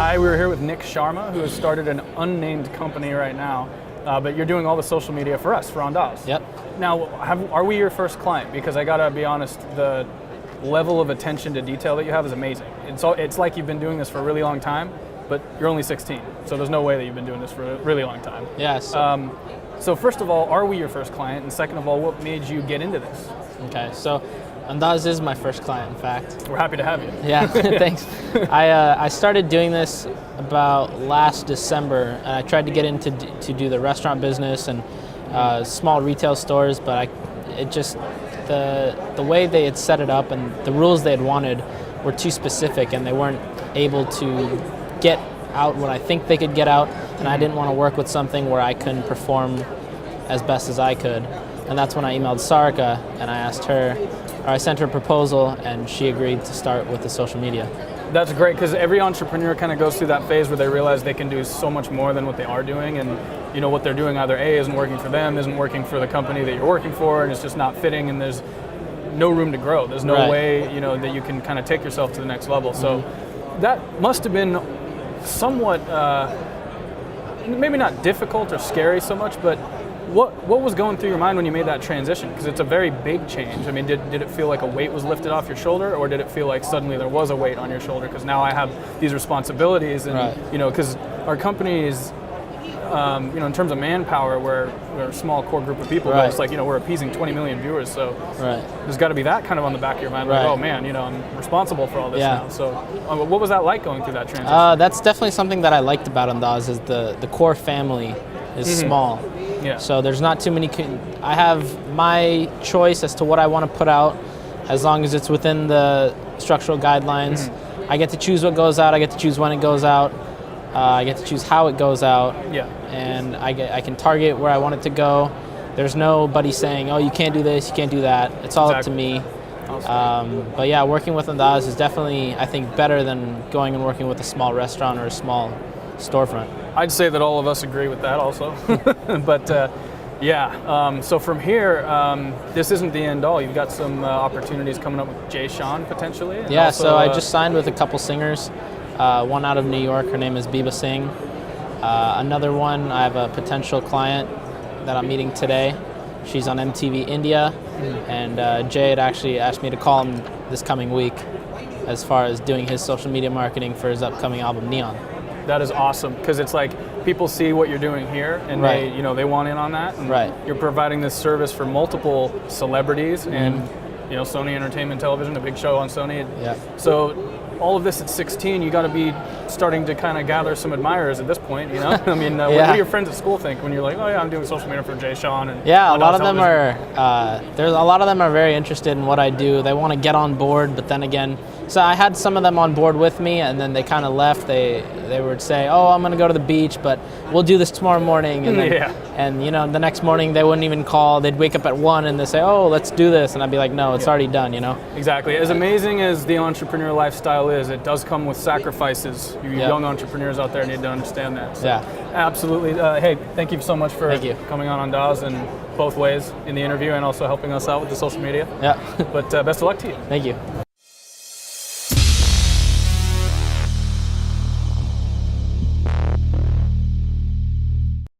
Hi, we're here with Nik Sharma, who has started an unnamed company right now, but you're doing all the social media for us, for Andaaz. Yep. Now, are we your first client? Because I gotta be honest, the level of attention to detail that you have is amazing. It's like you've been doing this for a really long time, but you're only 16, so there's no way that you've been doing this for a really long time. Yes. So first of all, are we your first client? And second of all, what made you get into this? Okay, so Andaaz is my first client, in fact. We're happy to have you. Yeah, thanks. I started doing this about last December, and I tried to get into to do the restaurant business and small retail stores, but the way they had set it up and the rules they had wanted were too specific, and they weren't able to get out what I think they could get out, and I didn't want to work with something where I couldn't perform as best as I could. And that's when I emailed Sarika and I sent her a proposal, and she agreed to start with the social media. That's great, because every entrepreneur kind of goes through that phase where they realize they can do so much more than what they are doing, and you know what they're doing either A, isn't working for them, isn't working for the company that you're working for, and it's just not fitting, and there's no room to grow. There's no way that you can kind of take yourself to the next level. So that must have been somewhat, maybe not difficult or scary so much, but what was going through your mind when you made that transition? Because it's a very big change. I mean, did it feel like a weight was lifted off your shoulder, or did it feel like suddenly there was a weight on your shoulder because now I have these responsibilities, and because our company is, in terms of manpower, we're a small core group of people, but it's like, we're appeasing 20 million viewers, so there's got to be that kind of on the back of your mind, like, oh man, I'm responsible for all this now. So what was that like going through that transition? That's definitely something that I liked about Andaaz, is the core family is small. Yeah. So there's not too many. I have my choice as to what I want to put out, as long as it's within the structural guidelines. I get to choose what goes out. I get to choose when it goes out. I get to choose how it goes out. Yeah. And I can target where I want it to go. There's nobody saying, oh, you can't do this, you can't do that. It's all up to me. Awesome. But yeah, working with Andaaz is definitely, I think, better than going and working with a small restaurant or a small storefront. I'd say that all of us agree with that also. But so from here, this isn't the end all. You've got some opportunities coming up with Jay Sean potentially. And also, so I just signed with a couple singers. One out of New York, her name is Biba Singh. Another one, I have a potential client that I'm meeting today. She's on MTV India, and Jay had actually asked me to call him this coming week as far as doing his social media marketing for his upcoming album, Neon. That is awesome, because it's like people see what you're doing here, and they want in on that. And you're providing this service for multiple celebrities and Sony Entertainment Television, a big show on Sony. Yeah. So all of this at 16, you got to be starting to kind of gather some admirers at this point. I mean, what do your friends at school think when you're like, oh yeah, I'm doing social media for Jay Sean? And a lot of them are very interested in what I do. They want to get on board, but then again, so I had some of them on board with me, and then they kind of left. They would say, oh, I'm going to go to the beach, but we'll do this tomorrow morning. And then, the next morning they wouldn't even call. They'd wake up at 1 and they'd say, oh, let's do this. And I'd be like, no, it's already done, Exactly. As amazing as the entrepreneur lifestyle is, it does come with sacrifices. You young entrepreneurs out there need to understand that. So absolutely. Hey, thank you so much for coming on Andaaz in both ways, in the interview and also helping us out with the social media. Yeah. But best of luck to you. Thank you.